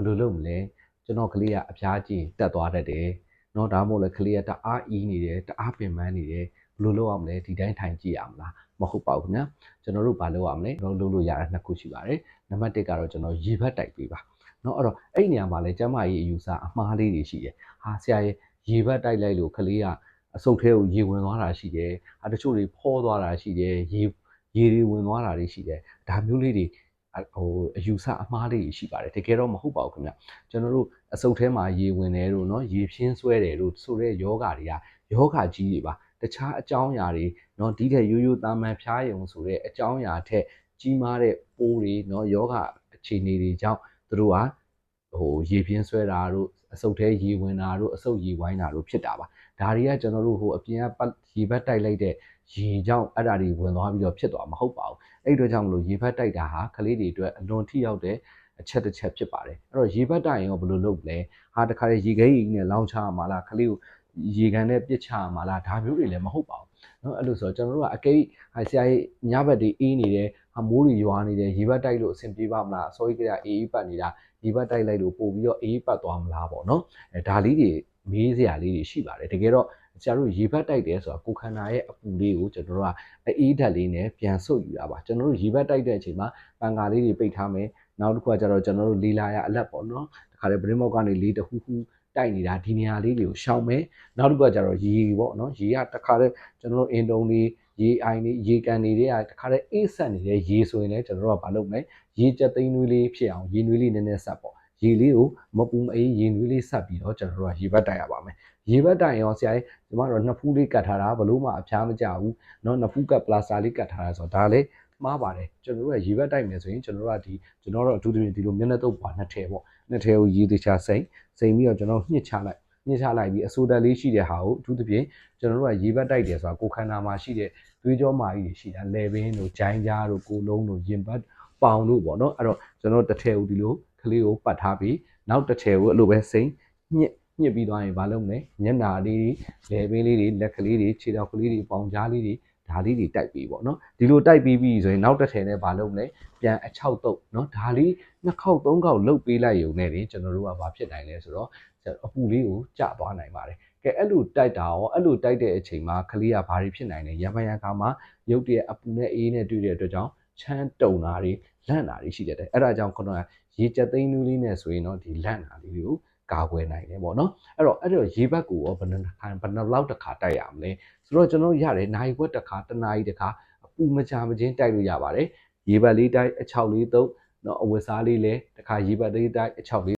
လိုလုပ်မလဲကျွန်တော်ကလေးကအဖျားကြည့်တက်သွားတတ်တယ်နော်ဒါမှမဟုတ်လေကလေးကတအားအီးနေတယ်တအားပင်ပန်းနေတယ်ဘယ်လိုလုပ်ရမလဲဒီတိုင်းထိုင်ကြည့်ရမလားမဟုတ်ပါဘူးခင်ဗျာကျွန်တော်တို့ဘာလုပ်ရမလဲကျွန်တော်လုပ်လို့ရတဲ့နှစ်ခုရှိပါတယ်နံပါတ်1ကတော့ကျွန်တော်ရေဘက်တိုက်ပေးပါနော်အဲ့တော့အဲ့နေရာမှာလဲကျမကြီးအယူဆအမှားလေးတွေရှိတယ်ဟာဆရာရဲ့ရေဘက်တိုက်လိုက်လို့ကလေးကအဆုတ်ထဲကိုရေဝင်သွားတာရှိတယ်တချို့တွေဖောသွားတာရှိတယ်ရေတွေဝင်သွားတာတွေရှိတယ်ဒါမျိုးလေးတွေအယူဆအမှားလေးတွေရှိပါတယ်တကယ်တော့မဟုတ်ပါဘူးခင်ဗျကျွန်တော်တို့အဆုတ်ထဲမှာရေဝင်တယ်လို့နော်ရေဖြင်းဆွဲတယ်လို့ဆိုတဲ့ယောဂတွေကယောဂကြီးတွေပါတခြားအကြောင်းအရာတွေနော်ဒီတဲ့ရိုးရိုးသားမှန်ဖျားရုံဆိုတဲ့အကြောင်းအရာထက်ကြီးမားတဲ့ပိုးတွေနော်ယောဂအခြေအနေတွေကြောင့်သူတို့ကရေပြင်းဆွဲတာတို့အဆုတ်ထဲရေဝင်တာတို့အဆုတ်ရေဝိုင်းတာတို့ဖြစ်တာပါဒါတွေကကျွန်တော်တို့အပြင်ကရေဘက်တိုက်လိုက်တဲ့ရေကြောင့်အဲ့ဒါတွေဝင်သွားပြီးတော့ဖြစ်သွားမှာမဟုတ်ပါဘူးအဲ့အတွက်ကြောင့်မလို့ရေဘက်တိုက်တာဟာကလေးတွေအတွက်အလွန်ထိရောက်တဲ့အချက်တစ်ချက်ဖြစ်ပါတယ်အဲ့တော့ရေဘက်တိုက်ရင်ရောဘယ်လိုလုပ်လဲဟာတခါလေရေခဲကြီးနဲ့လောင်းချမှာလားကလေးကိုရေကန်နဲ့ပြစ်ချမှာလားဒါမျိုးတွေလည်းမဟုတ်ပါဘူးနော်အဲ့လိုဆိုတော့ကျွန်တော်တို့ကအကိဆရာကြီးညဘက်တွေအေးနေတယ်မိုးတွေရွာနေတယ်ရေဘက်တိုက်လို့အဆင်ပြေပါမလားအစောကြီးကအေးပတ်နေတာရေဘက်တိုက်လိုက်လို့ပို့ပြီးတော့အေးပတ်သွားမလားပေါ့နော်ဒါလေးတွေမေးစရာလေးတွေရှိပါတယ်တကယ်တော့ဆရာတို့ရေဘက်တိုက်တယ်ဆိုတာကိုခန္ဓာရဲ့အပူလေးကိုကျွန်တော်တို့ကအေးဓာတ်လေးနဲ့ပြန်ဆုပ်ယူတာပါကျွန်တော်တို့ရေဘက်တိုက်တဲ့အချိန်မှာပန်ကာလေးတွေပိတ်ထားမယ်နောက်တစ်ခုကကျတော့ကျွန်တော်တို့လေးလာရအလက်ပေါ့နော်တခါလေပရင်းမောက်ကနေလေးတဟူးဟူးတိုက်နေတာဒီနေရာလေးတွေကိုရှောင်မယ်နောက်တစ်ခုကကျတော့ရေပေါ့နော်ရေကတခါလေကျွန်တော်တို့အင်တုံလေးရေအိုင်လေးရေကန်နေတဲ့တခါလေအေးဆက်နေတဲ့ရေဆိုရင်လည်းကျွန်တော်တို့ကမလုပ်မယ်ရေကြက်သိန်းနွေးလေးဖြစ်အောင်ရေနွေးလေးနည်းနည်းဆက်ပေါ့ရေလေးကိုမပူမအေးရေနွေးလေးဆက်ပြီးတော့ကျွန်တော်တို့ကရေဘက်တိုက်ရပါမယ်ရေဘက်တိုင်ရောဆရာကြီးဒီမှာတော့နှစ်ဖူးလေးကတ်ထားတာဘလို့မှအဖျားမကြဘူးเนาะနှစ်ဖူးကတ်ပလာစတာလေးကတ်ထားတာဆိုတော့ဒါလည်းမှားပါတယ်ကျွန်တော်တို့ကရေဘက်တိုက်မယ်ဆိုရင်ကျွန်တော်တို့ကကျွန်တော်တို့အထူးသဖြင့်ဒီလိုမျက်နှာတုပ်ပါနှစ်ထည်ပေါ့နှစ်ထည်ကိုရေသေးချာစိမ့်ပြီးတော့ကျွန်တော်ညှစ်ချလိုက်ပြီးအဆိုးတက်လေးရှိတဲ့ဟာကိုအထူးသဖြင့်ကျွန်တော်တို့ကရေဘက်တိုက်တယ်ဆိုတာကိုခန္ဓာမှာရှိတဲ့သွေးကြောမာကြီးတွေရှိတာလေဘင်းတို့ဂျိုင်းကြားတို့ကိုလုံးတို့ရင်ဘတ်ပေါင်တို့ပေါ့เนาะအဲ့တော့ကျွန်တော်တစ်ထည်ကိုဒီလိုကလေးကိုပတ်ထားပြီးနောက်တစ်ထည်ကိုအဲ့လိုပဲစိမ့်ညှစ်ပြီးသွားရင်ဘာလုပ်မလဲညနာလေးတွေလေဘင်းလေးတွေလက်ကလေးတွေခြေထောက်ကလေးတွေပေါင်ကြားလေးတွေဒါလေးတွေတိုက်ပြီးပေါ့နော်ဒီလိုတိုက်ပြီးပြီဆိုရင်နောက်တစ်ထည်နဲ့ဘာလုပ်မလဲပြန်အချောက်တုပ်နော်ဒါလေးနှစ်ခေါက်သုံးခေါက်လုတ်ပေးလိုက်ရုံနဲ့ကျွန်တော်တို့ကဘာဖြစ်နိုင်လဲဆိုတော့အပူလေးကိုကျသွားနိုင်ပါတယ်ကဲအဲ့လိုတိုက်တာရောအဲ့လိုတိုက်တဲ့အချိန်မှာကလေးကဘာတွေဖြစ်နိုင်လဲရံပန်ရံခါမှာရုပ်တရက်အပူနဲ့အေးနဲ့တွေ့တဲ့အတွက်ကြောင့်ချမ်းတုံတာတွေလန့်တာတွေရှိတယ်အဲ့ဒါကြောင့်ခုနကရေကြက်သိန်းနူးလေးနဲ့ဆိုရင်တော့ဒီလန့်တာလေးတွေကိုကာကွယ်နိုင်တယ်ပေါ့နော်အဲ့တော့ရေဘက်ကိုရောဘယ်နှလောက်တစ်ခါတိုက်ရမလဲဆိုတော့ကျွန်တော်ရတယ်နိုင်ခွက်တစ်ခါတစ်နာရီတစ်ခါအပူမကြမချင်းတိုက်လို့ရပါတယ်ရေဘက်လေးတိုက်အချောက်လေးသုံးနော်အဝတ်စားလေးလည်းတစ်ခါရေဘက်လေးတိုက်အချောက်လေး